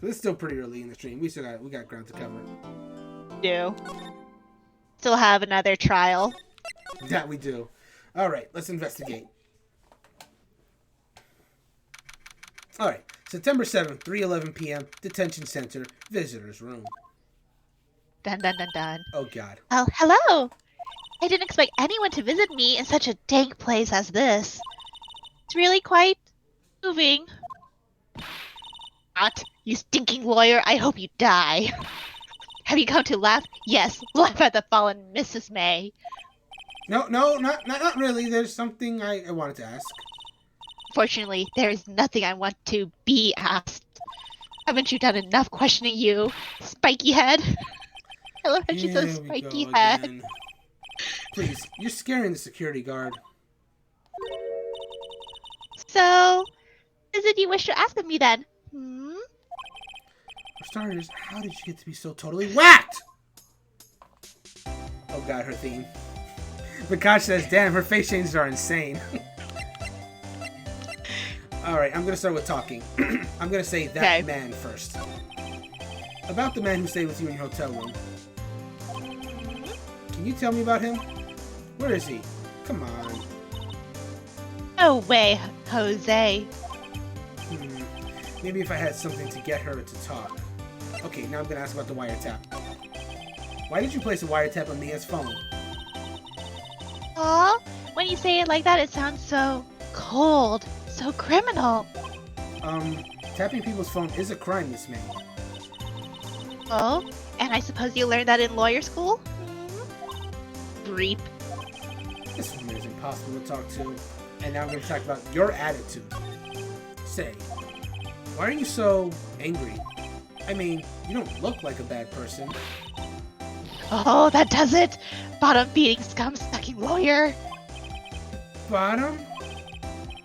Because it's still pretty early in the stream. We got ground to cover. Do. Still have another trial. That we do. All right, let's investigate. All right, September 7th, 3:11 p.m., detention center, visitors room. Dun dun dun dun. Oh, God. Oh, hello! I didn't expect anyone to visit me in such a dank place as this. It's really quite moving. Not, you stinking lawyer, I hope you die. Have you come to laugh? Yes, laugh at the fallen Mrs. May. No, not really. There's something I wanted to ask. Fortunately, there is nothing I want to be asked. Haven't you done enough questioning, you spiky head? I love how she says spiky head. Again. Please, you're scaring the security guard. So, what is it you wish to ask of me then? Hmm? For starters, how did you get to be so totally whacked? Oh, God, her theme. Vikash says, damn, her face changes are insane. Alright, I'm going to start with talking. I'm going to say that man first. About the man who stayed with you in your hotel room. Can you tell me about him? Where is he? Come on. No way, Jose. Maybe if I had something to get her to talk. Okay, now I'm going to ask about the wiretap. Why did you place a wiretap on Mia's phone? Aw, when you say it like that, it sounds so cold, so criminal. Tapping people's phone is a crime, Miss May. Oh, and I suppose you learned that in lawyer school? Reap. This woman is impossible to talk to. And now I'm going to talk about your attitude. Say, why are you so angry? I mean, you don't look like a bad person. Oh, that does it! Bottom-feeding, scum-sucking lawyer! Bottom?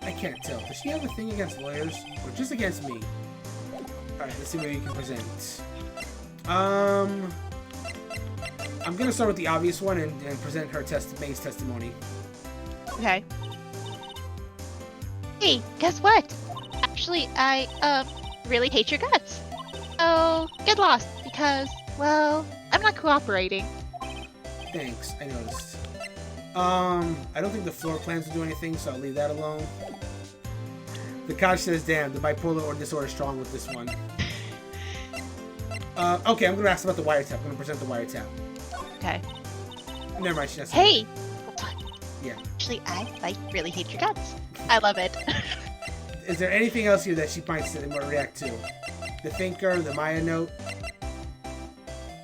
I can't tell. Does she have a thing against lawyers? Or just against me? Alright, let's see what you can present. I'm gonna start with the obvious one and present her May's testimony. Okay. Hey, guess what? Actually, I, really hate your guts. So, get lost, because, well, I'm not cooperating. Thanks, I noticed. I don't think the floor plans will do anything, so I'll leave that alone. The couch says, damn, the bipolar or disorder is strong with this one. Okay, I'm gonna ask about the wiretap. I'm gonna present the wiretap. Okay. Never mind, she has Hey! Yeah. Actually, I really hate your guts. I love it. Is there anything else here that she might react to? The thinker, the Maya note?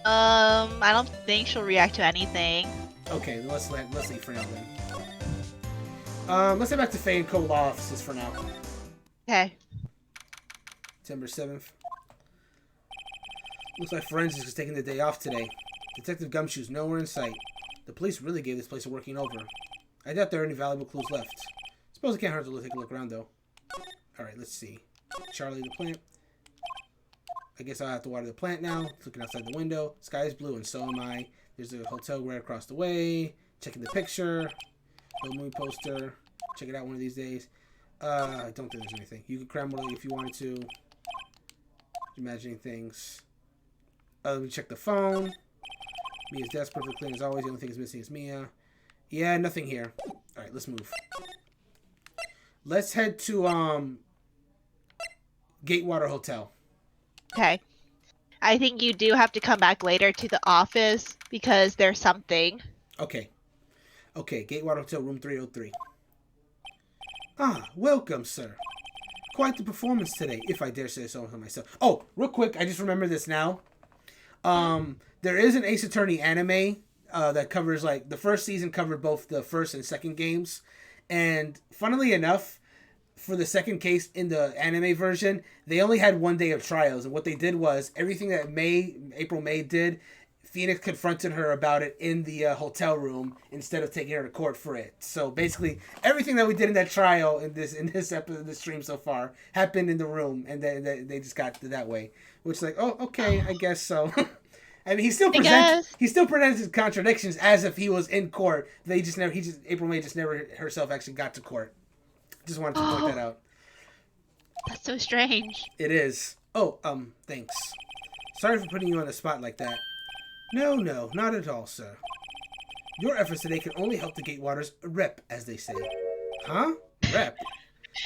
I don't think she'll react to anything. Okay, let's leave for now then. Let's head back to Faye and Cole Law offices for now. Okay. September 7th. Looks like forensics is taking the day off today. Detective Gumshoe's nowhere in sight. The police really gave this place a working over. I doubt there are any valuable clues left. Suppose it can't hurt to take a look around though. Alright, let's see. Charlie the plant. I guess I'll have to water the plant now. It's looking outside the window. Sky is blue and so am I. There's a hotel right across the way. Checking the picture. Little movie poster. Check it out one of these days. I don't think there's anything. You could cram more if you wanted to. Imagining things. Let me check the phone. Mia's desk perfectly clean as always. The only thing that's missing is Mia. Yeah, nothing here. Alright, let's move. Let's head to Gatewater Hotel. Okay. I think you do have to come back later to the office because there's something. Okay. Okay, Gatewater Hotel, room 303. Ah, welcome, sir. Quite the performance today, if I dare say so myself. Oh, real quick, I just remember this now. There is an Ace Attorney anime that covers, like, the first season covered both the first and second games. And funnily enough, for the second case in the anime version, they only had 1 day of trials. And what they did was, everything that April May did, Phoenix confronted her about it in the hotel room instead of taking her to court for it. So basically, everything that we did in that trial in this episode, this stream so far, happened in the room, and they just got to that way. Which is like, oh, okay, I guess so. I mean, he still presents his contradictions as if he was in court. April May just never herself actually got to court. Just wanted to point that out. That's so strange. It is. Oh, thanks. Sorry for putting you on the spot like that. No, not at all, sir. Your efforts today can only help the Gatewaters rep, as they say. Huh? Rep?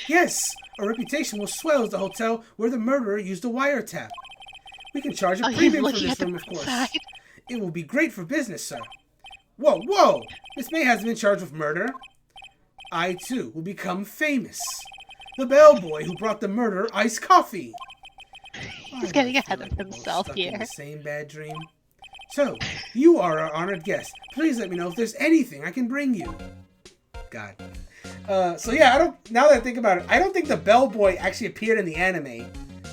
Yes! Our reputation will swell as the hotel where the murderer used a wiretap. We can charge a premium for this room, of course. It will be great for business, sir. Whoa! Miss May hasn't been charged with murder. I, too, will become famous. The bellboy who brought the murderer iced coffee. He's getting ahead of himself here. In the same bad dream. So, you are our honored guest. Please let me know if there's anything I can bring you. God. So yeah, now that I think about it, I don't think the bellboy actually appeared in the anime,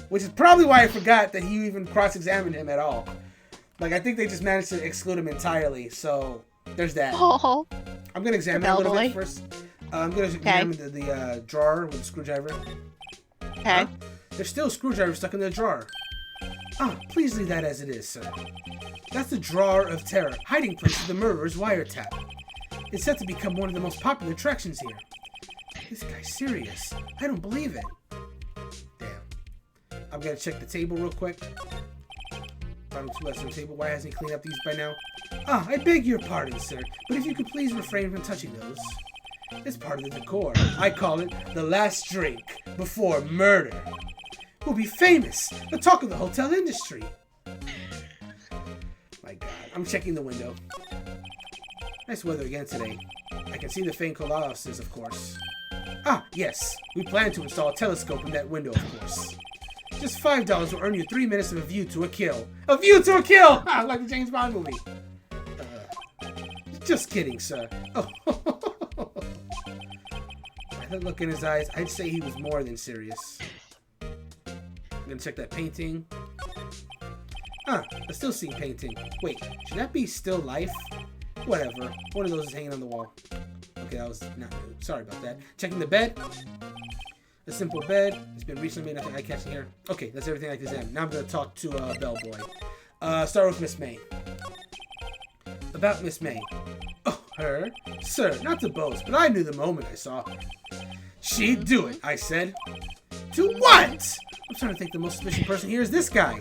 which is probably why I forgot that he even cross-examined him at all. Like, I think they just managed to exclude him entirely, so there's that. Oh, I'm going to examine a little bit first. I'm going to examine the drawer with the screwdriver. Okay. There's still a screwdriver stuck in the drawer. Please leave that as it is, sir. That's the Drawer of Terror, hiding place of the murderer's wiretap. It's set to become one of the most popular attractions here. This guy's serious. I don't believe it. Damn. I'm gonna check the table real quick. Bottom two left on the table. Why hasn't he cleaned up these by now? I beg your pardon, sir, but if you could please refrain from touching those. It's part of the decor. I call it the last drink before murder. We'll be famous. The talk of the hotel industry. My God. I'm checking the window. Nice weather again today. I can see the faint colossus, of course. Yes. We plan to install a telescope in that window, of course. Just $5 will earn you 3 minutes of a view to a kill. A view to a kill! Like the James Bond movie. Just kidding, sir. Oh. By that look in his eyes, I'd say he was more than serious. I'm gonna check that painting. I still see painting. Wait, should that be still life? Whatever. One of those is hanging on the wall. Okay, that was not good. Sorry about that. Checking the bed. A simple bed. It's been recently made, nothing eye-catching here. Okay, that's everything I can examine. Now I'm gonna talk to Bellboy. Start with Miss May. About Miss May. Oh, her? Sir, not to boast, but I knew the moment I saw her. She'd do it, I said. To what? I'm trying to think the most suspicious person here is this guy.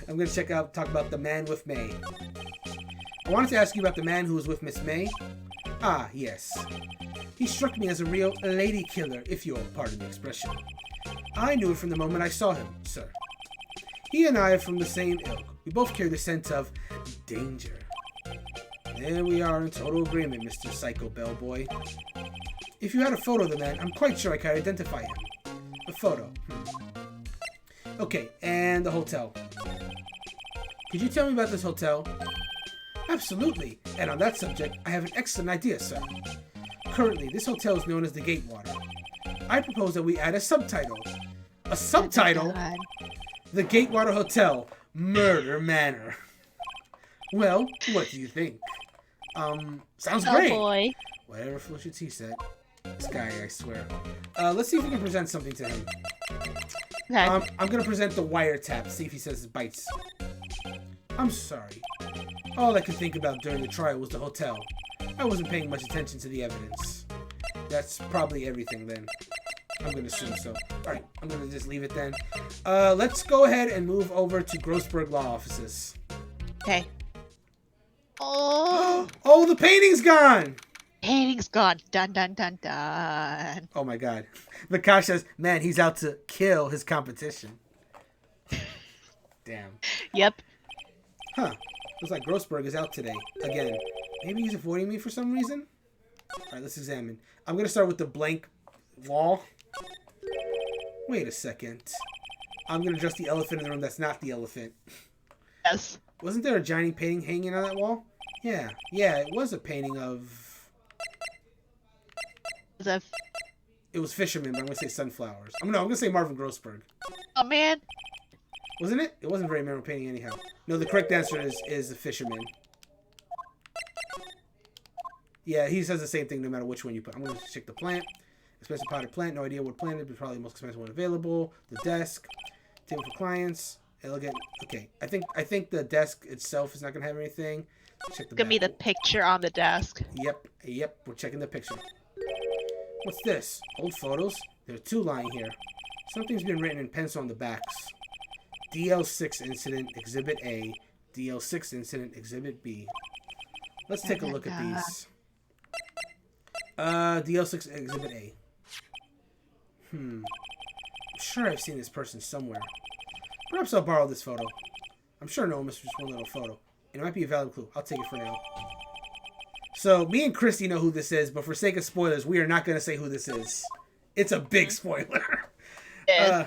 I'm going to talk about the man with May. I wanted to ask you about the man who was with Miss May. Yes. He struck me as a real lady killer, if you'll pardon the expression. I knew it from the moment I saw him, sir. He and I are from the same ilk. We both carry the scent of danger. There we are in total agreement, Mr. Psycho Bellboy. If you had a photo of the man, I'm quite sure I could identify him. A photo. Okay, and the hotel. Could you tell me about this hotel? Absolutely. And on that subject, I have an excellent idea, sir. Currently, this hotel is known as the Gatewater. I propose that we add a subtitle. A subtitle? The Gatewater Hotel, Murder Manor. Well, what do you think? Sounds great. Oh boy. Whatever Felicia T said. This guy, I swear. Let's see if we can present something to him. Okay. I'm gonna present the wiretap, see if he says it bites. I'm sorry. All I could think about during the trial was the hotel. I wasn't paying much attention to the evidence. That's probably everything then. I'm gonna assume so. Alright, I'm gonna just leave it then. Let's go ahead and move over to Grossberg Law Offices. Okay. Oh. Oh, the painting's gone! Painting's gone. Dun dun dun dun. Oh my God. Vikash says, man, he's out to kill his competition. Damn. Yep. Huh. Looks like Grossberg is out today. Again. Maybe he's avoiding me for some reason? Alright, let's examine. I'm gonna start with the blank wall. Wait a second. I'm gonna adjust the elephant in the room that's not the elephant. Yes. Wasn't there a giant painting hanging on that wall? Yeah. Yeah, it was a painting of... It was Fisherman, but I'm gonna say sunflowers. I'm gonna say Marvin Grossberg. Oh man. Wasn't it? It wasn't a very memorable painting anyhow. No, the correct answer is the Fisherman. Yeah, he says the same thing no matter which one you put. I'm gonna check the plant. Expensive potted plant. No idea what plant it is, but probably the most expensive one available. The desk. Table for clients. Elegant. Okay, I think the desk itself is not gonna have anything. Check the Give me the picture on the desk. Yep. We're checking the picture. What's this? Old photos? There are 2 lying here. Something's been written in pencil on the backs. DL6 incident, Exhibit A. DL6 incident, Exhibit B. Let's take a look at these. DL6 Exhibit A. I'm sure I've seen this person somewhere. Perhaps I'll borrow this photo. I'm sure no one missed just one little photo. It might be a valid clue. I'll take it for now. So, me and Christy know who this is, but for sake of spoilers, we are not going to say who this is. It's a big spoiler. Yeah.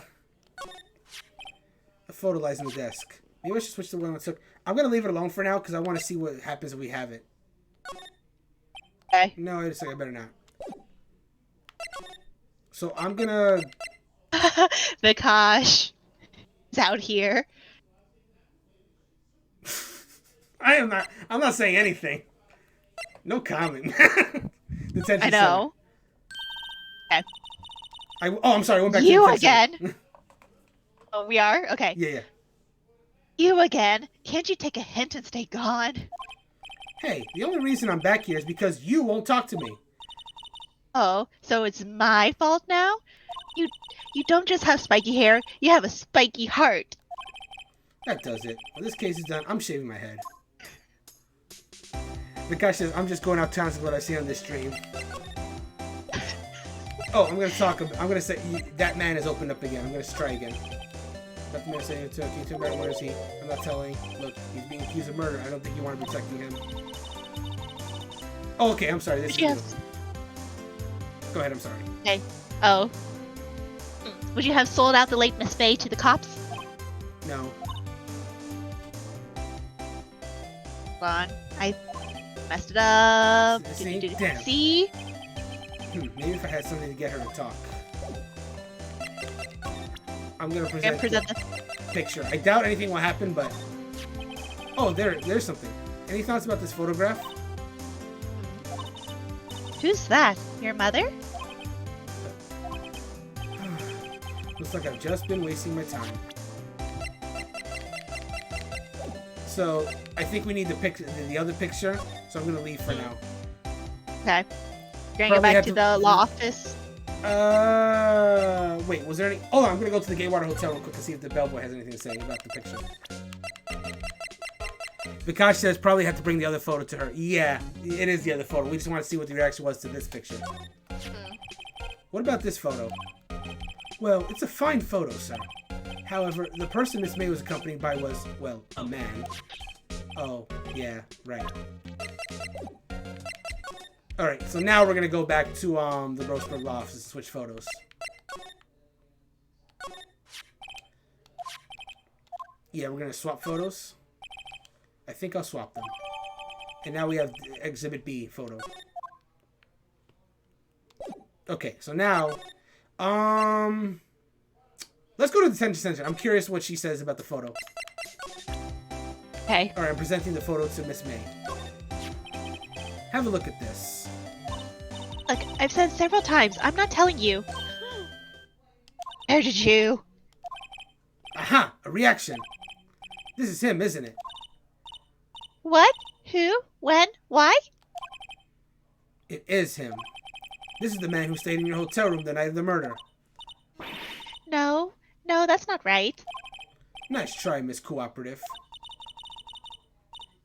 The photo lies on the desk. Maybe I should switch to the one I took. I'm going to leave it alone for now, because I want to see what happens if we have it. Okay. No, wait a second. I better not. So, I'm going to... Vikash is out here. I'm not saying anything. No comment. Detention I know. Center. Okay. I'm sorry. I went back You to the again. Oh, we are? Okay. Yeah. You again. Can't you take a hint and stay gone? Hey, the only reason I'm back here is because you won't talk to me. Oh, so it's my fault now? You don't just have spiky hair, you have a spiky heart. That does it. When this case is done, I'm shaving my head. The guy says, I'm just going out town to what I see on this stream. Oh, I'm going to talk. I'm going to say, that man has opened up again. I'm going to try again. Let me say to YouTube, where is he? I'm not telling. Look, he's being accused of murder. I don't think you want to be protecting him. Oh, okay, I'm sorry. This is Go ahead, I'm sorry. Okay. Oh. Would you have sold out the late Miss Faye to the cops? No. Hold on. I messed it up. Damn. See? Maybe if I had something to get her to talk. I'm gonna present the picture. I doubt anything will happen, but... Oh, there's something. Any thoughts about this photograph? Who's that? Your mother? Looks like I've just been wasting my time. So, I think we need the other picture, so I'm gonna leave for now. Okay. You're gonna go back to the law office? Wait, was there any... Oh, I'm gonna go to the Gatewater Hotel real quick to see if the bellboy has anything to say about the picture. Vikash says probably have to bring the other photo to her. Yeah, it is the other photo. We just want to see what the reaction was to this picture. What about this photo? Well, it's a fine photo, sir. However, the person Miss May was accompanied by was, well, a man. Oh, yeah, right. Alright, so now we're gonna go back to the Roseburg Law Office and switch photos. Yeah, we're gonna swap photos. I think I'll swap them. And now we have Exhibit B photo. Okay, so now, let's go to the detention center. I'm curious what she says about the photo. Okay. Alright, I'm presenting the photo to Miss May. Have a look at this. Look, I've said several times, I'm not telling you. Where did you? Aha! A reaction. This is him, isn't it? What? Who? When? Why? It is him. This is the man who stayed in your hotel room the night of the murder. No, that's not right. Nice try, Miss Cooperative.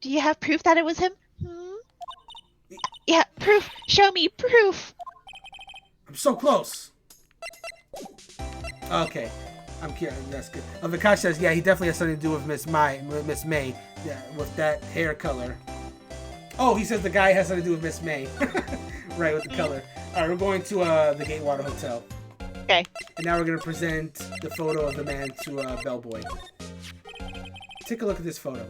Do you have proof that it was him? Yeah, proof. Show me proof. I'm so close. Okay. I'm curious. That's good. Vikash says, yeah, he definitely has something to do with Miss May. Yeah, with that hair color. Oh, he says the guy has something to do with Miss May. Right, with the color. Alright, we're going to the Gatewater Hotel. Okay. And now we're going to present the photo of the man to Bellboy. Take a look at this photo.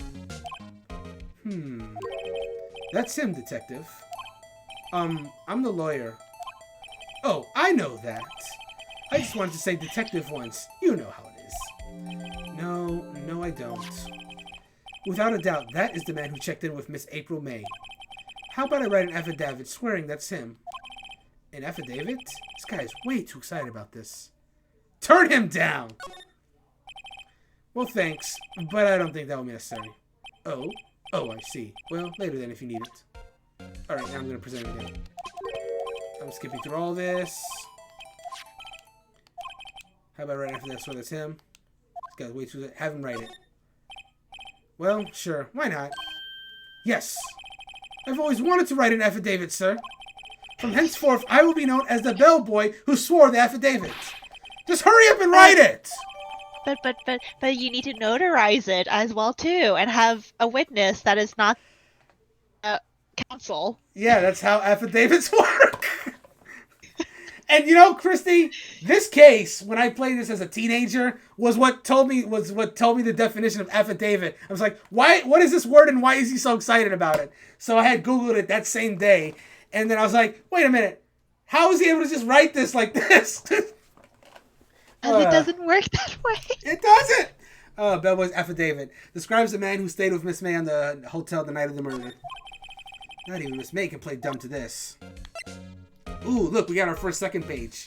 That's him, detective. I'm the lawyer. Oh, I know that. I just wanted to say detective once. You know how it is. No, I don't. Without a doubt, that is the man who checked in with Miss April May. How about I write an affidavit swearing that's him? An affidavit? This guy is way too excited about this. Turn him down! Well, thanks, but I don't think that will be necessary. Oh, I see. Well, later then if you need it. Alright, now I'm going to present it again. I'm skipping through all this. How about right after that? So that's him. Gotta wait to have him write it. Well, sure. Why not? Yes. I've always wanted to write an affidavit, sir. From henceforth, I will be known as the bellboy who swore the affidavit. Just hurry up and write it! But you need to notarize it as well, too, and have a witness that is not counsel. Yeah, that's how affidavits work. And you know, Christy, this case, when I played this as a teenager, was what told me the definition of affidavit. I was like, why? What is this word, and why is he so excited about it? So I had Googled it that same day, and then I was like, wait a minute, how is he able to just write this like this? And it doesn't work that way. It doesn't. Bellboy's affidavit describes the man who stayed with Miss May on the hotel the night of the murder. Not even Miss May can play dumb to this. Ooh, look, we got our second page.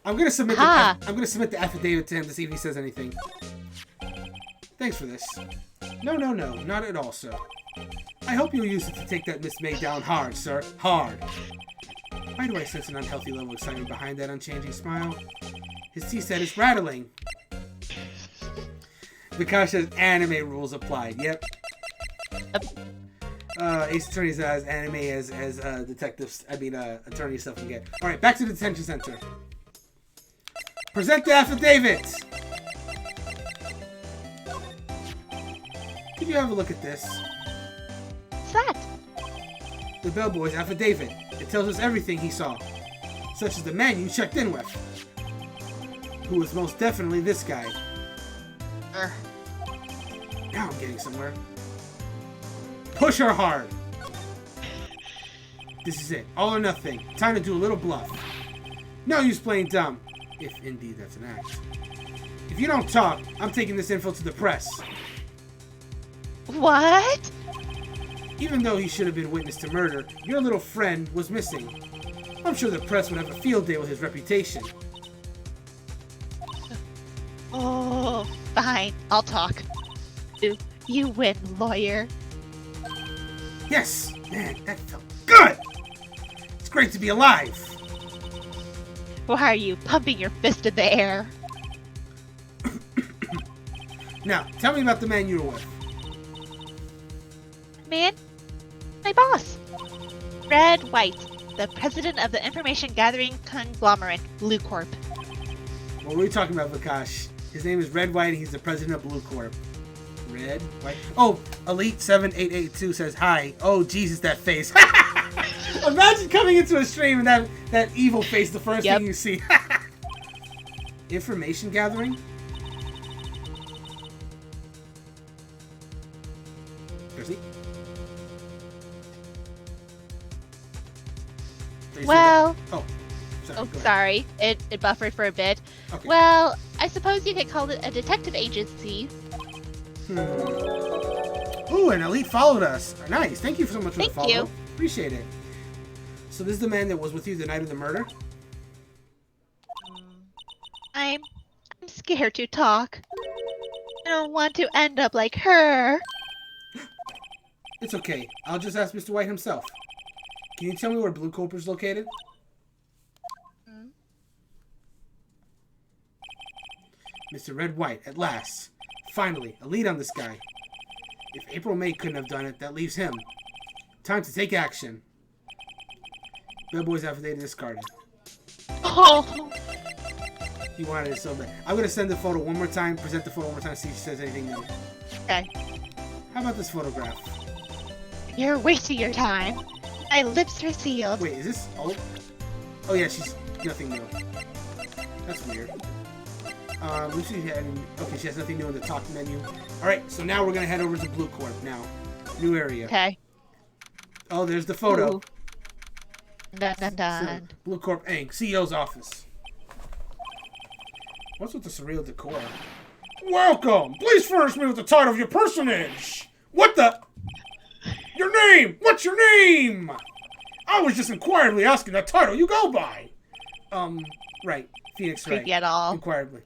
I'm gonna submit. I'm gonna submit the affidavit to him to see if he says anything. Thanks for this. No, not at all, sir. I hope you'll use it to take that Miss May down hard, sir. Hard. Why do I sense an unhealthy level of excitement behind that unchanging smile? His tea set is rattling. Because says anime rules applied. Yep. Ace Attorney's as anime as detectives. Attorney stuff can get. All right, back to the detention center. Present the affidavit. Could you have a look at this? What's that? The bellboy's affidavit. It tells us everything he saw, such as the man you checked in with, who was most definitely this guy. Now I'm getting somewhere. Push her hard. This is it. All or nothing. Time to do a little bluff. No use playing dumb. If indeed that's an act. If you don't talk, I'm taking this info to the press. What? Even though he should have been witness to murder, your little friend was missing. I'm sure the press would have a field day with his reputation. Oh, fine. I'll talk. You win, lawyer. Yes! Man, that felt good! It's great to be alive! Why are you pumping your fist in the air? Now, tell me about the man you were with. Man? My boss. Red Wright, the president of the information gathering conglomerate, Blue Corp. What were we talking about, Vikash? His name is Red White and he's the president of Blue Corp. Red White. Oh, Elite 7882 says hi. Oh, Jesus, that face. Imagine coming into a stream and that evil face, the first thing you see. Information gathering? Percy? Well... Oh, sorry. It buffered for a bit. Okay. Well, I suppose you could call it a detective agency. Ooh, an Elite followed us. Nice. Thank you so much for the follow. Thank you. Appreciate it. So this is the man that was with you the night of the murder? I'm scared to talk. I don't want to end up like her. It's okay. I'll just ask Mr. White himself. Can you tell me where Blue Corp is located? Mr. Red White, at last. Finally, a lead on this guy. If April May couldn't have done it, that leaves him. Time to take action. Bellboy's affidavit discarded. Oh. He wanted it so bad. I'm going to send the photo one more time, present the photo one more time, see if she says anything new. Okay. How about this photograph? You're wasting your time. My lips are sealed. Wait, is this... Oh yeah, she's nothing new. That's weird. Lucy had... Okay, she has nothing new in the talk menu. Alright, so now we're going to head over to Blue Corp now. New area. Okay. Oh, there's the photo. Ooh. Dun, dun, dun. So, Blue Corp Inc. CEO's office. What's with the surreal decor? Welcome! Please furnish me with the title of your personage! What the... Your name! What's your name? I was just inquiringly asking that title you go by. Right. Phoenix Wright. Creepy at all. Inquiringly.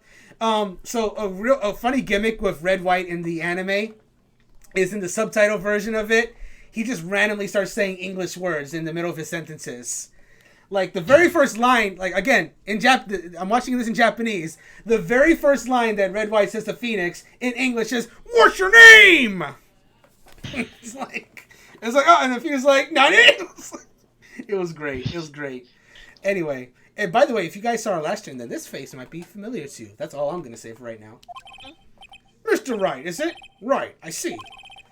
So a funny gimmick with Red White in the anime is in the subtitle version of it, he just randomly starts saying English words in the middle of his sentences. Like, the very first line, like, again, I'm watching this in Japanese. The very first line that Red White says to Phoenix in English is, "What's your name?" It's like, oh, and then Phoenix is like, "Nani?" It was great. It was great. Anyway, and by the way, if you guys saw our last stream, then this face might be familiar to you. That's all I'm going to say for right now. Mr. Wright, is it? Right, I see.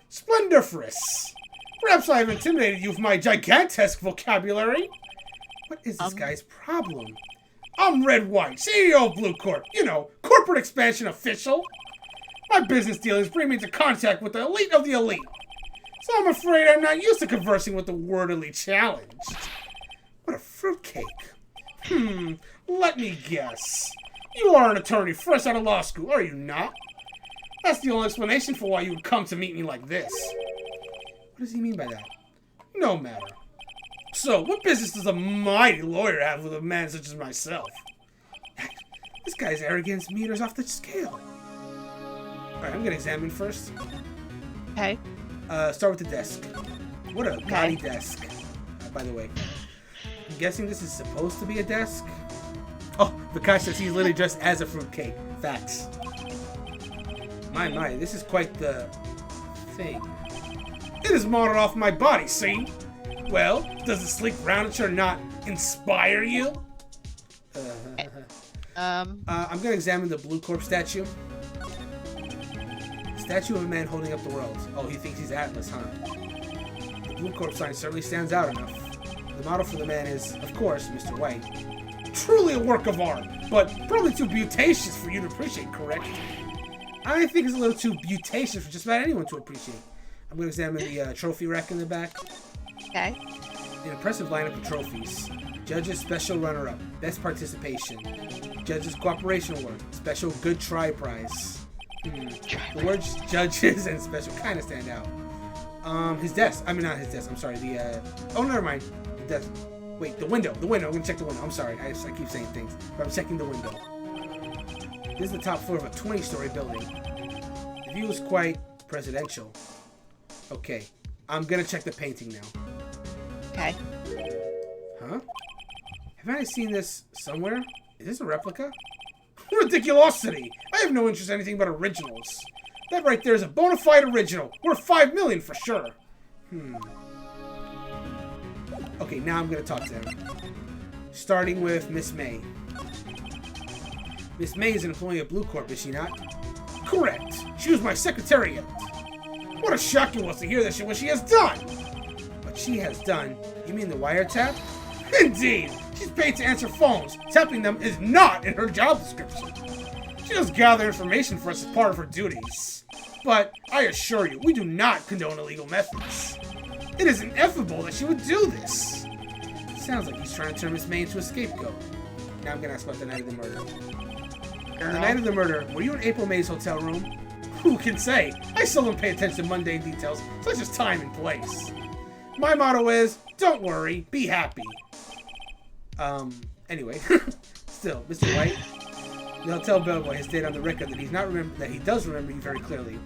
Splendiferous. Perhaps I have intimidated you with my gigantesque vocabulary. What is this guy's problem? I'm Red White, CEO of Blue Corp. You know, corporate expansion official. My business dealings bring me into contact with the elite of the elite. So I'm afraid I'm not used to conversing with the wordily challenged. What a fruitcake. Let me guess. You are an attorney fresh out of law school, are you not? That's the only explanation for why you would come to meet me like this. What does he mean by that? No matter. So, what business does a mighty lawyer have with a man such as myself? This guy's arrogance meters off the scale. Alright, I'm gonna examine first. Okay. Start with the desk. What a gaudy desk. By the way. I'm guessing this is supposed to be a desk? Oh, Vikash says he's literally dressed as a fruitcake. Facts. My, this is quite the thing. It is modeled off my body, see? Well, does the sleek roundature not inspire you? I'm gonna examine the Blue Corp statue. Statue of a man holding up the world. Oh, he thinks he's Atlas, huh? The Blue Corp sign certainly stands out enough. The model for the man is, of course, Mr. White. Truly a work of art, but probably too beauticious for you to appreciate, correct? I think it's a little too beauticious for just about anyone to appreciate. I'm going to examine the trophy rack in the back. Okay. An impressive lineup of trophies. Judges Special Runner-Up. Best Participation. Judges Cooperation Award. Special Good Try Prize. The words Judges and Special kind of stand out. His desk. I mean, not his desk. I'm sorry. Oh, never mind. The desk. Wait, the window. The window. I'm going to check the window. I'm sorry. I keep saying things. But I'm checking the window. This is the top floor of a 20-story building. The view is quite presidential. Okay. I'm going to check the painting now. Okay. Huh? Have I seen this somewhere? Is this a replica? Ridiculosity! I have no interest in anything but originals. That right there is a bona fide original. Worth $5 million for sure. Okay, now I'm going to talk to them. Starting with Miss May. Miss May is an employee of Blue Corp, is she not? Correct. She was my secretariat. What a shock it was to hear that what she has done. What she has done? You mean the wiretap? Indeed. She's paid to answer phones. Tapping them is not in her job description. She does gather information for us as part of her duties. But I assure you, we do not condone illegal methods. It is ineffable that she would do this. Sounds like he's trying to turn Miss May into a scapegoat. Now I'm going to ask about the night of the murder. On the night of the murder, were you in April May's hotel room? Who can say? I seldom pay attention to mundane details, such as time and place. My motto is, don't worry, be happy. Anyway. Still, Mr. White, the hotel bellboy has stated on the record that he does remember you very clearly.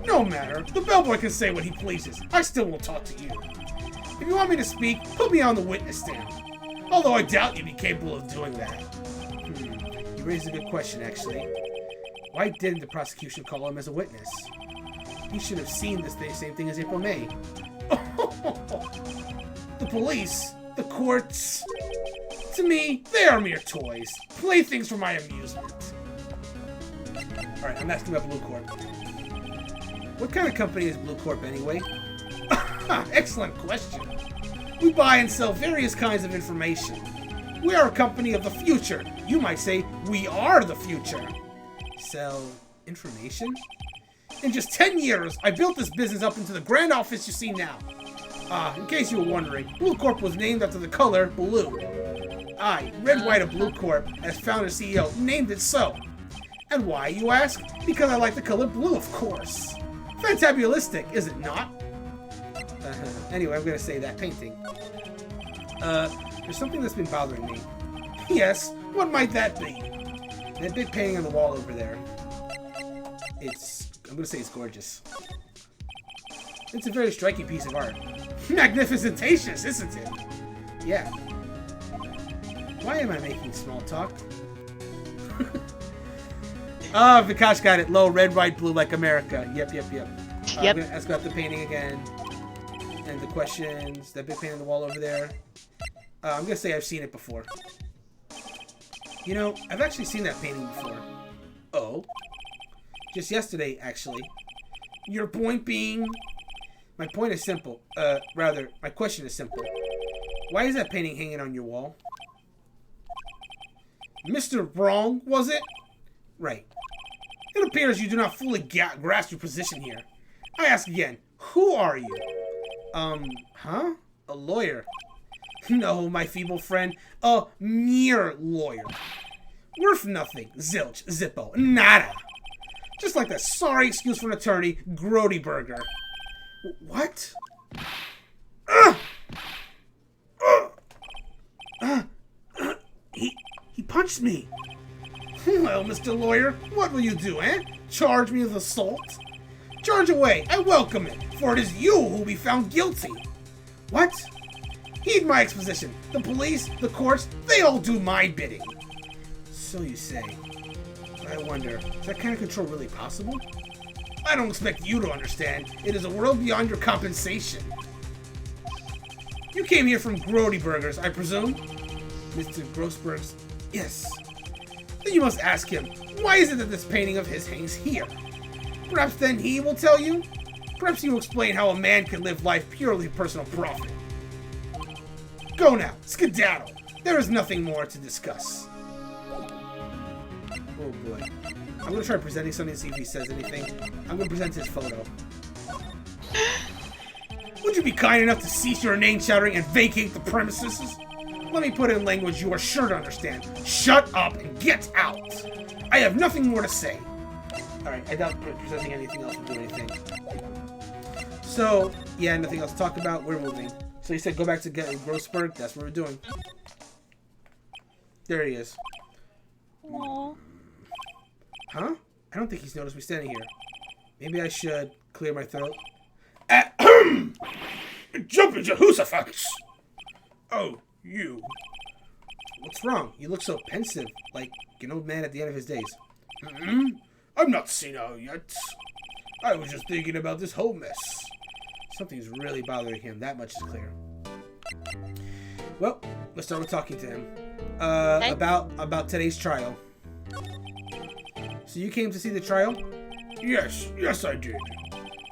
No matter. The bellboy can say what he pleases. I still won't talk to you. If you want me to speak, put me on the witness stand. Although I doubt you'd be capable of doing that. You raised a good question, actually. Why didn't the prosecution call him as a witness? He should have seen this same thing as April May. The police, the courts, to me, they are mere toys. Playthings for my amusement. Alright, I'm asking about Blue Corp. What kind of company is Blue Corp anyway? Excellent question. We buy and sell various kinds of information. We are a company of the future. You might say we are the future. Sell information? In just 10 years, I built this business up into the grand office you see now. In case you were wondering, Blue Corp was named after the color blue. I, Red White of Blue Corp, as founder and CEO, named it so. And why, you ask? Because I like the color blue, of course. Fantabulistic, is it not? Anyway, I'm going to say that painting. There's something that's been bothering me. Yes, what might that be? That big painting on the wall over there. I'm going to say it's gorgeous. It's a very striking piece of art. Magnificentatious, isn't it? Yeah. Why am I making small talk? Oh, Vikash got it. Low, red, white, blue, like America. Yep. Yep. I'm gonna ask about the painting again. And the questions. That big painting on the wall over there. I'm gonna say I've seen it before. You know, I've actually seen that painting before. Oh. Just yesterday, actually. Your point being... My point is simple. Rather, my question is simple. Why is that painting hanging on your wall? Mr. Wrong, was it? Right. It appears you do not fully grasp your position here. I ask again, who are you? Huh? A lawyer. No, my feeble friend. A mere lawyer. Worth nothing. Zilch. Zippo. Nada. Just like the sorry excuse for an attorney, Grody Burger. What? He punched me. Well, Mr. Lawyer, what will you do, eh? Charge me with assault? Charge away. I welcome it, for it is you who will be found guilty. What? Heed my exposition. The police, the courts, they all do my bidding. So you say. But I wonder, is that kind of control really possible? I don't expect you to understand. It is a world beyond your compensation. You came here from Grody Burgers, I presume? Mr. Grossberg's... Yes. Then you must ask him, why is it that this painting of his hangs here? Perhaps then he will tell you? Perhaps he will explain how a man can live life purely for personal profit. Go now, skedaddle. There is nothing more to discuss. Oh boy. I'm going to try presenting something to see if he says anything. I'm going to present his photo. Would you be kind enough to cease your name shouting and vacate the premises? Let me put it in language you are sure to understand. Shut up and get out! I have nothing more to say. Alright, I doubt presenting anything else will do anything. So, yeah, nothing else to talk about. We're moving. So he said go back to Grossberg. That's what we're doing. There he is. Aww. Huh? I don't think he's noticed me standing here. Maybe I should clear my throat. Jumping Jehoshaphat! Oh, you. What's wrong? You look so pensive, like an old man at the end of his days. I'm not senile yet. I was just thinking about this whole mess. Something's really bothering him, that much is clear. Well, let's start with talking to him. Okay. About today's trial. So you came to see the trial? Yes I did.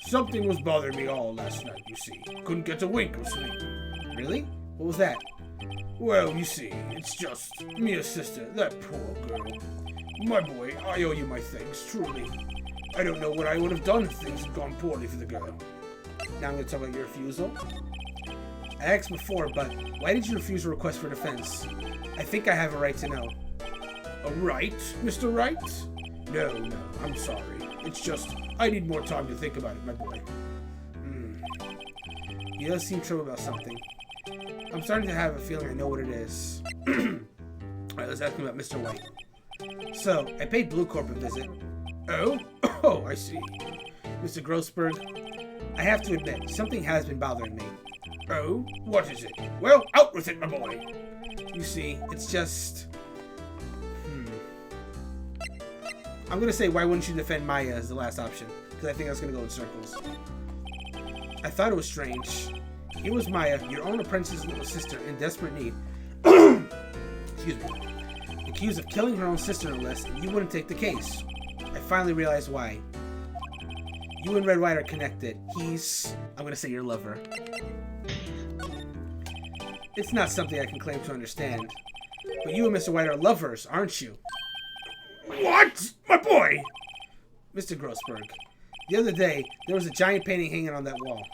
Something was bothering me all last night, you see. Couldn't get a wink of sleep. Really? What was that? Well, you see, it's just Mia's sister, that poor girl. My boy, I owe you my thanks, truly. I don't know what I would have done if things had gone poorly for the girl. Now I'm going to talk about your refusal. I asked before, but why did you refuse a request for defense? I think I have a right to know. A right, Mr. Wright? No, I'm sorry. It's just, I need more time to think about it, my boy. You does seem troubled about something. I'm starting to have a feeling I know what it is. Alright, let's ask him about Mr. White. So, I paid Blue Corp a visit. Oh, I see. Mr. Grossberg, I have to admit, something has been bothering me. Oh, what is it? Well, out with it, my boy. You see, it's just... I'm going to say, why wouldn't you defend Maya as the last option? Because I think that's going to go in circles. I thought it was strange. Here was Maya, your own apprentice's little sister, in desperate need. Excuse me. Accused of killing her own sister, no less, and you wouldn't take the case. I finally realized why. You and Red White are connected. He's... I'm going to say your lover. It's not something I can claim to understand. But you and Mr. White are lovers, aren't you? What? My boy! Mr. Grossberg, the other day, there was a giant painting hanging on that wall.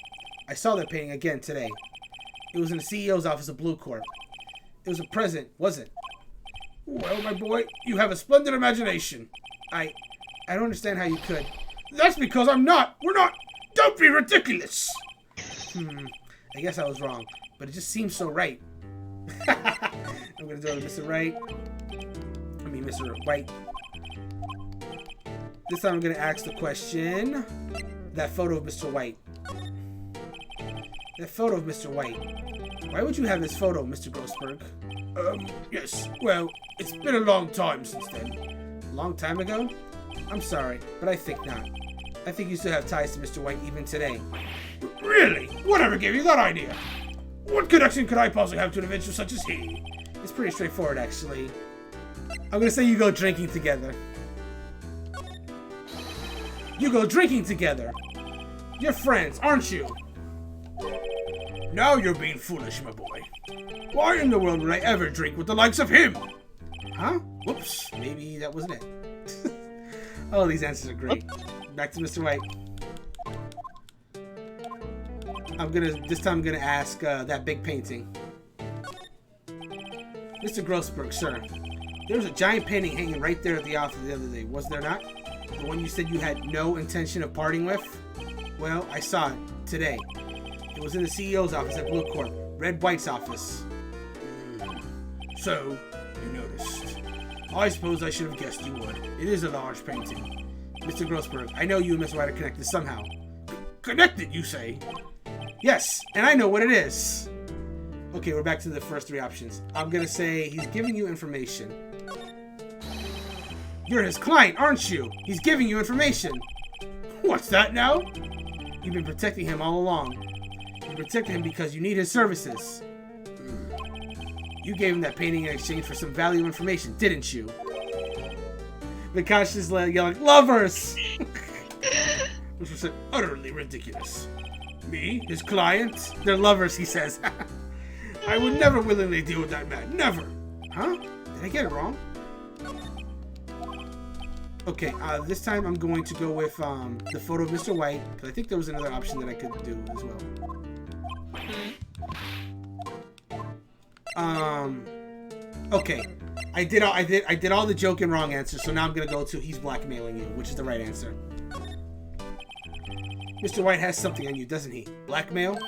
I saw that painting again today. It was in the CEO's office of Blue Corp. It was a present, wasn't it? Well, my boy, you have a splendid imagination. I don't understand how you could. That's because I'm not. We're not. Don't be ridiculous. I guess I was wrong, but it just seems so right. I'm going to do it with Mr. Wright. Mr. White. This time I'm going to ask the question. That photo of Mr. White. That photo of Mr. White. Why would you have this photo, Mr. Grossberg? Yes. Well, it's been a long time since then. A long time ago? I'm sorry, but I think not. I think you still have ties to Mr. White even today. Really? Whatever gave you that idea? What connection could I possibly have to an adventure such as he? It's pretty straightforward, actually. I'm gonna say you go drinking together. You go drinking together. You're friends, aren't you? Now you're being foolish, my boy. Why in the world would I ever drink with the likes of him? Huh? Whoops. Maybe that wasn't it. Oh, these answers are great. Back to Mr. White. This time I'm gonna ask that big painting. Mr. Grossberg, sir. There was a giant painting hanging right there at the office the other day, was there not? The one you said you had no intention of parting with? Well, I saw it today. It was in the CEO's office at Blue Corp, Red White's office. So, you noticed. I suppose I should have guessed you would. It is a large painting. Mr. Grossberg, I know you and Miss White are connected somehow. Connected, you say? Yes, and I know what it is. Okay, we're back to the first three options. I'm gonna say he's giving you information. You're his client, aren't you? He's giving you information. What's that now? You've been protecting him all along. You protected him because you need his services. You gave him that painting in exchange for some valuable information, didn't you? Vikash is yelling, lovers! Which was utterly ridiculous. Me, his client? They're lovers, he says. I would never willingly deal with that man. Never. Huh? Did I get it wrong? Okay, this time I'm going to go with the photo of Mr. White, because I think there was another option that I could do as well. Okay. I did all the joke and wrong answers, so now I'm gonna go to he's blackmailing you, which is the right answer. Mr. White has something on you, doesn't he? Blackmail?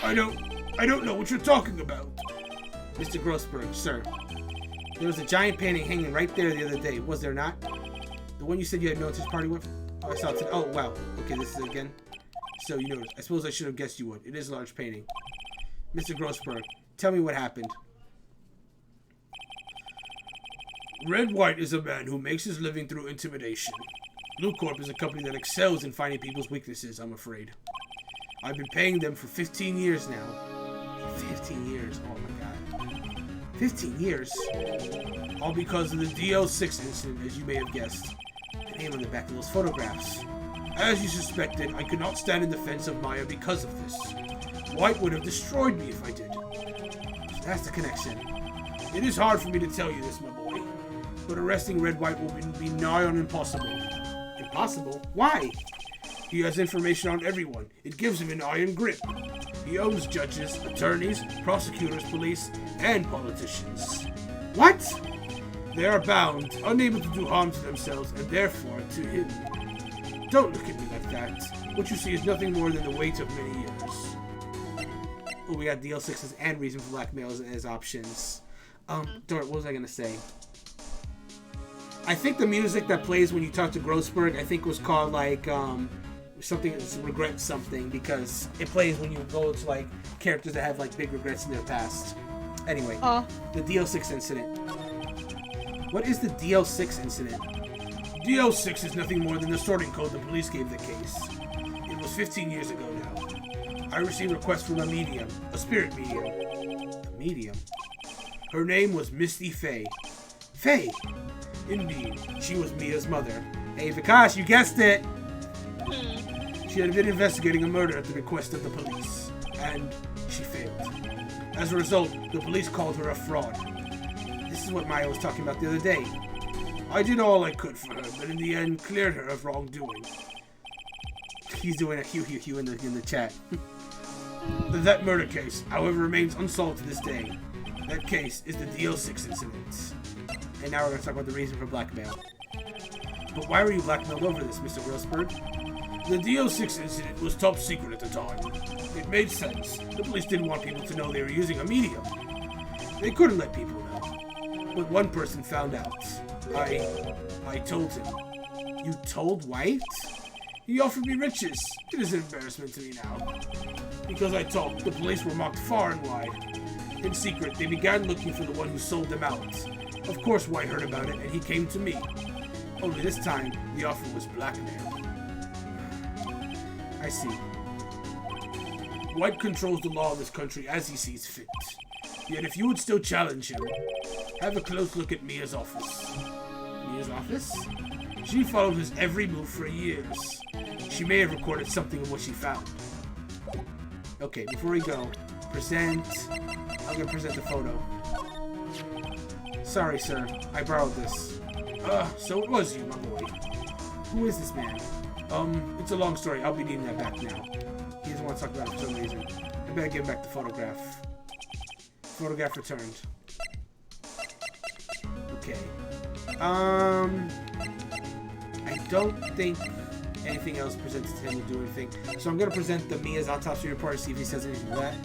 I don't know what you're talking about. Mr. Grossberg, sir. There was a giant painting hanging right there the other day, was there not? The one you said you had no interest party with? Oh, I saw it today. Oh, wow. Okay, this is it again. So, you noticed. I suppose I should have guessed you would. It is a large painting. Mr. Grossberg, tell me what happened. Red White is a man who makes his living through intimidation. Blue Corp is a company that excels in finding people's weaknesses, I'm afraid. I've been paying them for 15 years now. 15 years? Oh my god. 15 years? All because of the DL6 incident, as you may have guessed. The name on the back of those photographs. As you suspected, I could not stand in defense of Maya because of this. White would have destroyed me if I did. So that's the connection. It is hard for me to tell you this, my boy, but arresting Red White will be nigh on impossible. Impossible? Why? He has information on everyone. It gives him an iron grip. He owns judges, attorneys, prosecutors, police, and politicians. What? They are bound, unable to do harm to themselves, and therefore to him. Don't look at me like that. What you see is nothing more than the weight of many years. Oh, we got DL6s and reason for blackmail as options. What was I gonna say? I think the music that plays when you talk to Grossberg, I think was called like something, regret something, because it plays when you go to like characters that have like big regrets in their past. Anyway, the DL6 incident. What is the DL6 incident? DL6 is nothing more than the sorting code the police gave the case. It was 15 years ago now. I received a request from a medium, a spirit medium. A medium? Her name was Misty Faye. Faye? Indeed, she was Mia's mother. Hey, Vikash, you guessed it! She had been investigating a murder at the request of the police, and she failed. As a result, the police called her a fraud. This is what Maya was talking about the other day. I did all I could for her, but in the end cleared her of wrongdoing. He's doing a hue in the chat. That murder case, however, remains unsolved to this day. That case is the DL6 incident. And now we're going to talk about the reason for blackmail. But why were you blackmailed over this, Mr. Grossberg? The DL6 incident was top secret at the time. It made sense. The police didn't want people to know they were using a medium. They couldn't let people know. But one person found out. I told him. You told White? He offered me riches. It is an embarrassment to me now. Because I talked, the police were mocked far and wide. In secret, they began looking for the one who sold them out. Of course, White heard about it, and he came to me. Only this time, the offer was blackmail. I see. White controls the law of this country as he sees fit. Yet if you would still challenge him, have a close look at Mia's office. Mia's office? She followed his every move for years. She may have recorded something of what she found. Okay, before we go, present. I'm gonna present the photo. Sorry, sir. I borrowed this. So it was you, my boy. Who is this man? It's a long story. I'll be needing that back now. He doesn't want to talk about it for some reason. I better give him back the photograph. Photograph returned. Okay. I don't think anything else presented to him will do anything. So I'm gonna present the Mia's autopsy report to see if he says anything to that.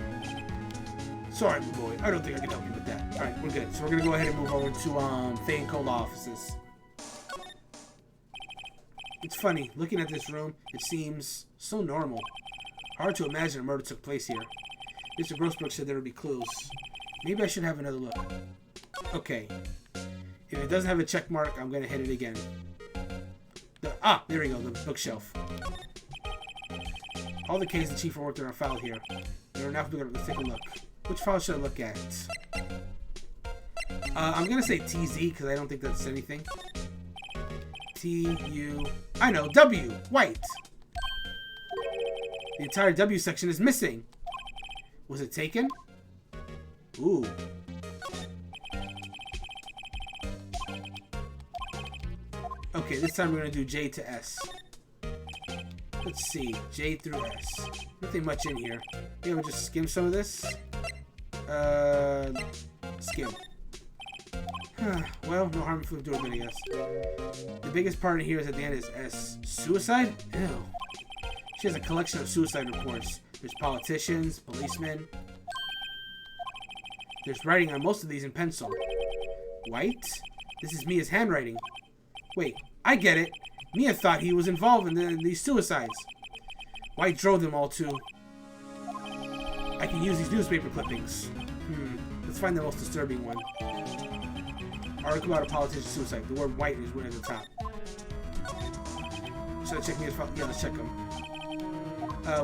Sorry, my boy. I don't think I can help you with that. Alright, we're good. So we're gonna go ahead and move over to Faye and Cole offices. It's funny, looking at this room, it seems so normal. Hard to imagine a murder took place here. Mr. Grossberg said there would be clues. Maybe I should have another look. Okay. If it doesn't have a check mark, I'm gonna hit it again. There we go, the bookshelf. All the cases the chief worked on are filed here. There are now, let's take a look. Which file should I look at? I'm gonna say TZ because I don't think that's anything. TU. I know, W. White. The entire W section is missing. Was it taken? Ooh. Okay, this time we're gonna do J to S. Let's see, J through S. Nothing much in here. Maybe we'll just skim some of this. Skim. Well, no harm if we do it, I guess. The biggest part in here is at the end is S. Suicide? Ew. She has a collection of suicide reports. There's politicians, policemen. There's writing on most of these in pencil. White? This is Mia's handwriting. Wait, I get it. Mia thought he was involved in these suicides. White drove them all to... I can use these newspaper clippings. Let's find the most disturbing one. Article about a politician's suicide. The word white is right at the top. Should I check Mia's file? Yeah, let's check them.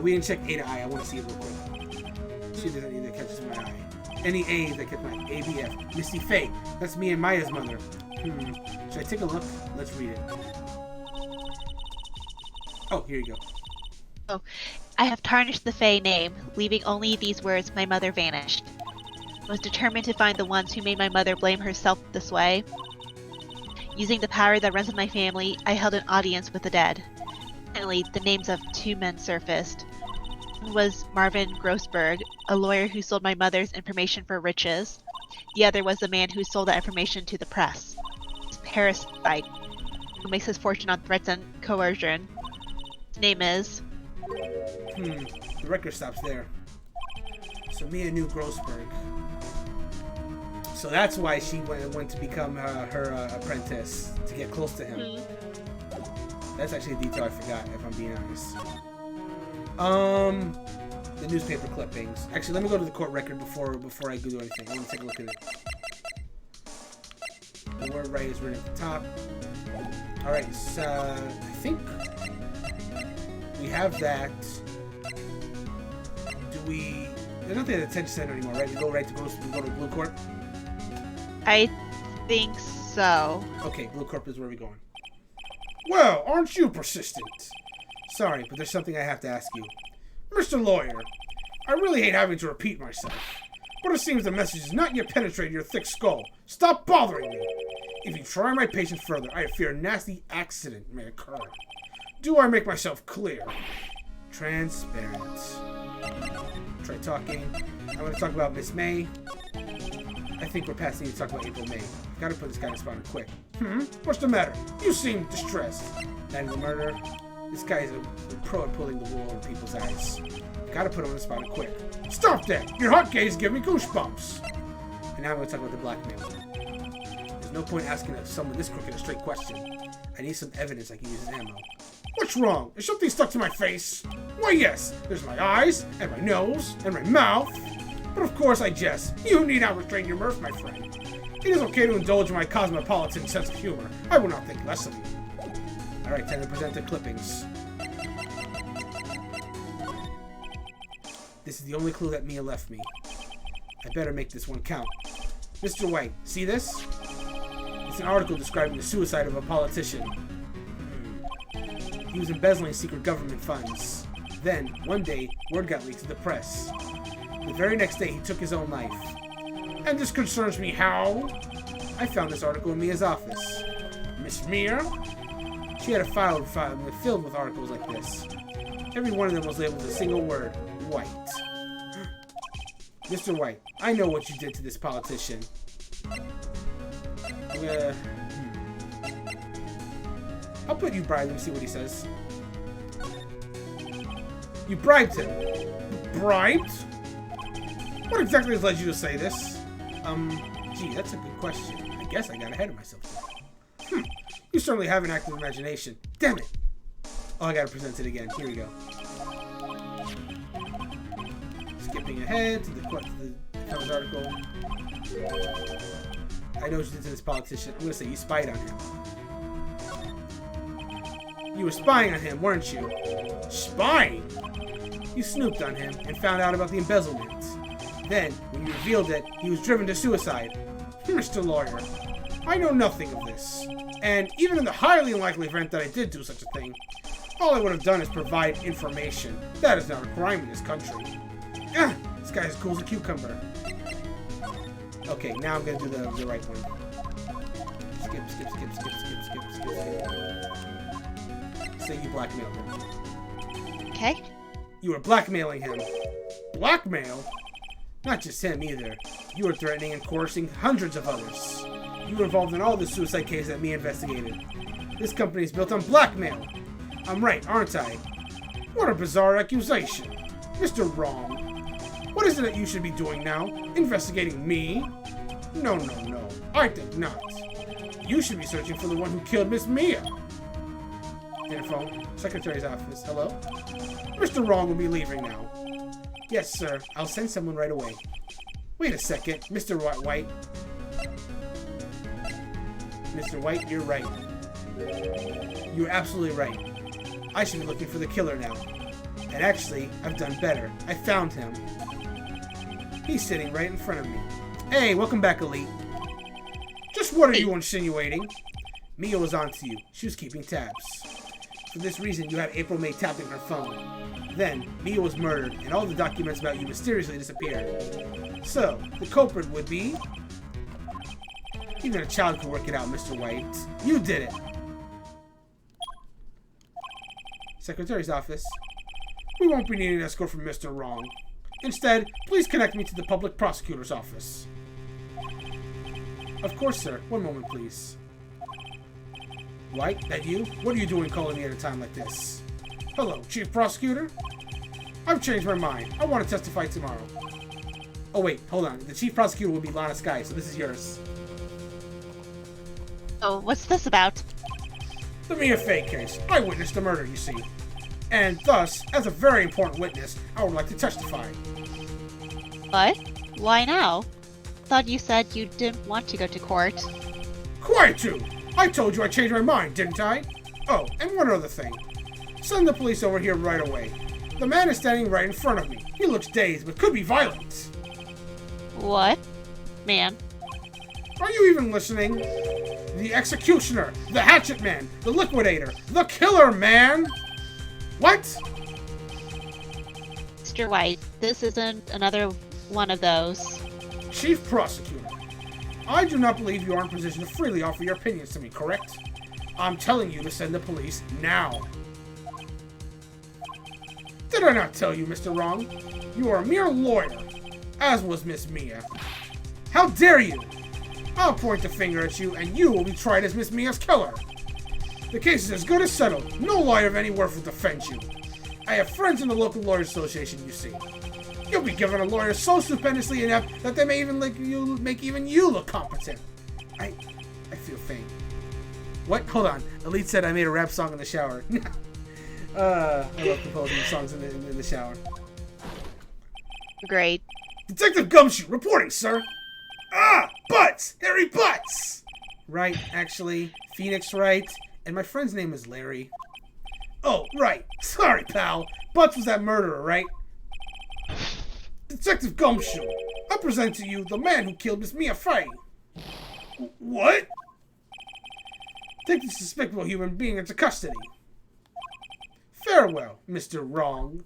We didn't check A to I. I want to see it real quick. See if there's any that catches my eye. Any A's that catch my ABF. Misty Faye. That's me and Maya's mother. Should I take a look? Let's read it. Oh, here you go. Oh, I have tarnished the Faye name, leaving only these words, my mother vanished. I was determined to find the ones who made my mother blame herself this way. Using the power that runs in my family, I held an audience with the dead. Finally, the names of two men surfaced. One was Marvin Grossberg, a lawyer who sold my mother's information for riches. The other was the man who sold that information to the press. Parasite, who makes his fortune on threats and coercion. His name is... The record stops there. So Mia knew Grossberg. So that's why she went to become her apprentice, to get close to him. That's actually a detail I forgot, if I'm being honest. The newspaper clippings. Actually, let me go to the court record before I do anything. I want to take a look at it. The word Wright is written at the top. Alright, so I think we have that. Do we... There's nothing at the detention center anymore, right? We go right to Blue Court? I think so. Okay, Blue Court is where we're going. Well, aren't you persistent? Sorry, but there's something I have to ask you. Mr. Lawyer, I really hate having to repeat myself, but it seems the message has not yet penetrated your thick skull. Stop bothering me. If you try my patience further, I fear a nasty accident may occur. Do I make myself clear? Transparent. Try talking. I'm going to talk about Miss May. I think we're past the need to talk about April May. Gotta put this guy in spot quick. What's the matter? You seem distressed. Night of the murder. This guy is a pro at pulling the wool over people's eyes. Gotta put him on the spot quick. Stop that! Your hot gaze give me goosebumps. And now I'm going to talk about the blackmail. There's no point asking someone this quick a straight question. I need some evidence I can use as ammo. What's wrong? Is something stuck to my face? Why, yes. There's my eyes, and my nose, and my mouth. But of course I jest. You need not restrain your mirth, my friend. It is okay to indulge in my cosmopolitan sense of humor. I will not think less of you. Alright, time to present the clippings. This is the only clue that Mia left me. I better make this one count. Mr. White, see this? It's an article describing the suicide of a politician. He was embezzling secret government funds. Then, one day, word got leaked to the press. The very next day, he took his own life. And this concerns me how? I found this article in Mia's office. Miss Mia? She had a file filled with articles like this. Every one of them was labeled with a single word, White. Mr. White, I know what you did to this politician. I'll put you bribed and see what he says. You bribed him. Bribed? What exactly has led you to say this? Gee, that's a good question. I guess I got ahead of myself. You certainly have an active imagination. Damn it! Oh, I gotta present it again. Here we go. Skipping ahead to the cover's article. I know what you did to this politician. I'm gonna say you spied on him. You were spying on him, weren't you? Spying? You snooped on him and found out about the embezzlement. Then, when you revealed it, he was driven to suicide. Mr. Lawyer, I know nothing of this. And even in the highly unlikely event that I did do such a thing, all I would have done is provide information. That is not a crime in this country. This guy is cool as a cucumber. Okay, now I'm gonna do the right one. Skip. Say you blackmailed him. Okay. You were blackmailing him. Blackmail? Not just him either. You were threatening and coercing hundreds of others. You were involved in all the suicide cases that me investigated. This company is built on blackmail. I'm right, aren't I? What a bizarre accusation. Mr. Wrong. What is it that you should be doing now? Investigating me? No. I think not. You should be searching for the one who killed Miss Mia. Interphone. Secretary's office. Hello? Mr. Wrong will be leaving now. Yes, sir. I'll send someone right away. Wait a second. Mr. White. Mr. White, you're right. You're absolutely right. I should be looking for the killer now. And actually, I've done better. I found him. He's sitting right in front of me. Hey, welcome back, Elite. Just what are you insinuating? Mia was on to you. She was keeping tabs. For this reason, you had April May tapping her phone. Then, Mia was murdered, and all the documents about you mysteriously disappeared. So, the culprit would be... Even a child could work it out, Mr. White. You did it! Secretary's office. We won't be needing an escort from Mr. Wrong. Instead, please connect me to the public prosecutor's office. Of course, sir. One moment, please. White, that you? What are you doing calling me at a time like this? Hello, Chief Prosecutor? I've changed my mind. I want to testify tomorrow. Oh wait, hold on. The Chief Prosecutor will be Lana Sky, so this is yours. Oh, what's this about? The Mia Fey case. I witnessed the murder, you see. And thus, as a very important witness, I would like to testify. What? Why now? Thought you said you didn't want to go to court. Quiet you! I told you I changed my mind, didn't I? Oh, and one other thing. Send the police over here right away. The man is standing right in front of me. He looks dazed, but could be violent. What? Man. Are you even listening? The executioner, the hatchet man, the liquidator, the killer man! What? Mr. White, this isn't another one of those. Chief Prosecutor, I do not believe you are in position to freely offer your opinions to me, correct? I'm telling you to send the police now. Did I not tell you, Mr. Wrong? You are a mere lawyer, as was Miss Mia. How dare you! I'll point the finger at you, and you will be tried as Miss Mia's killer. The case is as good as settled. No lawyer of any worth will defend you. I have friends in the local lawyers association, you see. You'll be given a lawyer so stupendously inept that they may even make even you look competent. I feel faint. What? Hold on. Elite said I made a rap song in the shower. I love composing songs in the shower. Great. Detective Gumshoe reporting, sir. Butts! Harry Butts! Right, actually. Phoenix Wright. And my friend's name is Larry. Oh, right. Sorry, pal. Butts was that murderer, right? Detective Gumshoe, I present to you the man who killed Miss Mia Fey. What? Take this despicable human being into custody. Farewell, Mr. Wrong.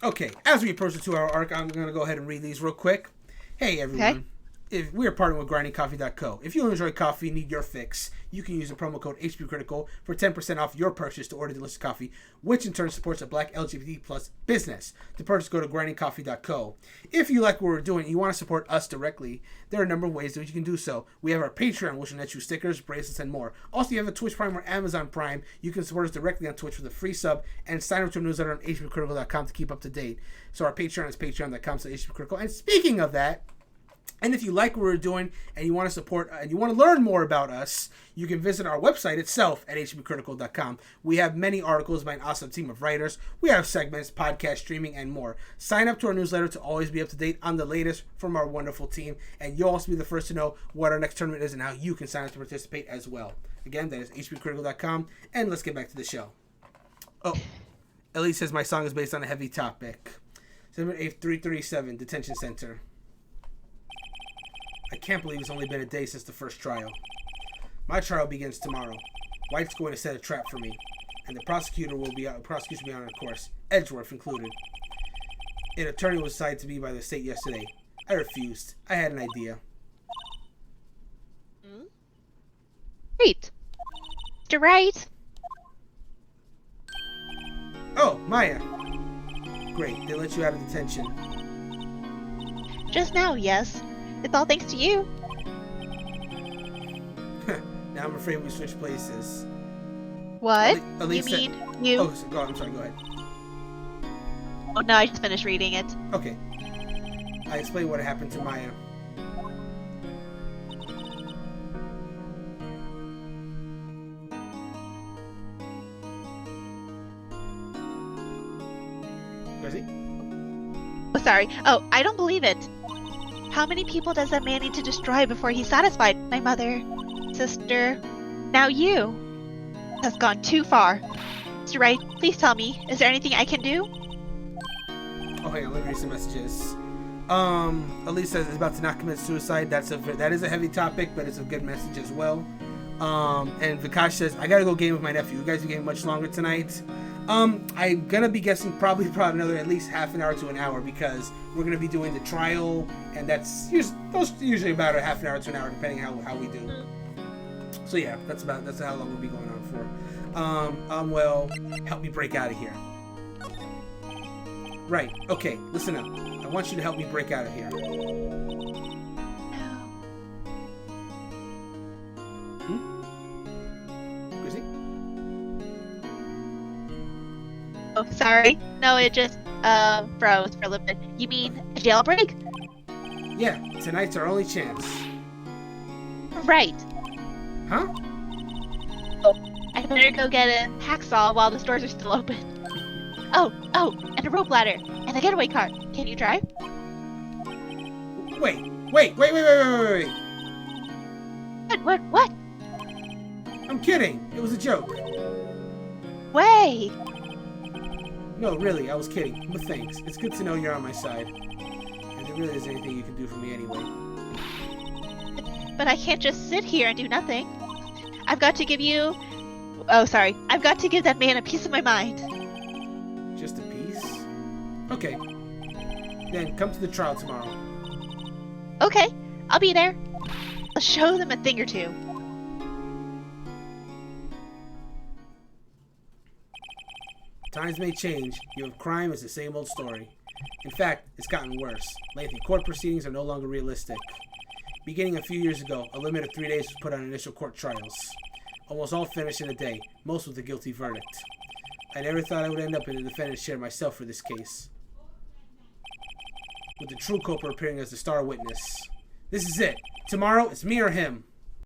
Okay, as we approach the 2-hour arc, I'm going to go ahead and read these real quick. Hey, everyone. Okay. If we're partnering with grindingcoffee.co. If you enjoy coffee and need your fix, you can use the promo code HPCritical for 10% off your purchase to order delicious coffee, which in turn supports a Black LGBT plus business. To purchase, go to grindingcoffee.co. If you like what we're doing and you want to support us directly, there are a number of ways that you can do so. We have our Patreon, which will net you stickers, bracelets, and more. Also, you have a Twitch Prime or Amazon Prime. You can support us directly on Twitch with a free sub and sign up to a newsletter on hpcritical.com to keep up to date. So our Patreon is patreon.com/hpcritical. And speaking of that, and if you like what we're doing and you want to support and you want to learn more about us, you can visit our website itself at hbcritical.com. We have many articles by an awesome team of writers. We have segments, podcast streaming, and more. Sign up to our newsletter to always be up to date on the latest from our wonderful team. And you'll also be the first to know what our next tournament is and how you can sign up to participate as well. Again, that is hbcritical.com. And let's get back to the show. Oh, Ellie says my song is based on a heavy topic. 78337, Detention Center. I can't believe it's only been a day since the first trial. My trial begins tomorrow. White's going to set a trap for me, and the prosecution will be on a course, Edgeworth included. An attorney was assigned to me by the state yesterday. I refused. I had an idea. Great. Mr. Wright. Oh, Maya. Great, they let you out of detention. Just now, yes. It's all thanks to you. Now I'm afraid we switched places. What? Elise You said- mean you? Oh, go on, I'm sorry, go ahead. Oh no, I just finished reading it. Okay. I explained what happened to Maya. Where is he? Oh, sorry. Oh, I don't believe it. How many people does that man need to destroy before he's satisfied? My mother, sister, now you. That's gone too far. Mr. Wright, please tell me, is there anything I can do? Oh, hang on, let me read some messages. Elise says is about to not commit suicide. That is a heavy topic, but it's a good message as well. And Vikash says, I gotta go game with my nephew. You guys are getting much longer tonight. I'm gonna be guessing probably another at least half an hour to an hour because we're gonna be doing the trial, and those usually about a half an hour to an hour depending how we do. So yeah, that's how long we'll be going on for. Well, help me break out of here. Right. Okay. Listen up. I want you to help me break out of here. Chrissy? Oh, sorry. No, it just froze for a little bit. You mean a jailbreak? Yeah. Tonight's our only chance. Right. Huh? I better go get a hacksaw while the stores are still open. Oh, and a rope ladder, and a getaway car. Can you drive? Wait. What? I'm kidding. It was a joke. Way! No, really, I was kidding. But thanks. It's good to know you're on my side. And there really isn't anything you can do for me anyway. But I can't just sit here and do nothing. I've got to give you... Oh, sorry. I've got to give that man a piece of my mind. Just a piece? Okay. Then come to the trial tomorrow. Okay, I'll be there. I'll show them a thing or two. Times may change. You have crime is the same old story. In fact, it's gotten worse. Lengthy court proceedings are no longer realistic. Beginning a few years ago, a limit of 3 days was put on initial court trials. Almost all finished in a day, most with a guilty verdict. I never thought I would end up in the defendant's chair myself for this case. with the true culprit appearing as the star witness. This is it. Tomorrow, it's me or him.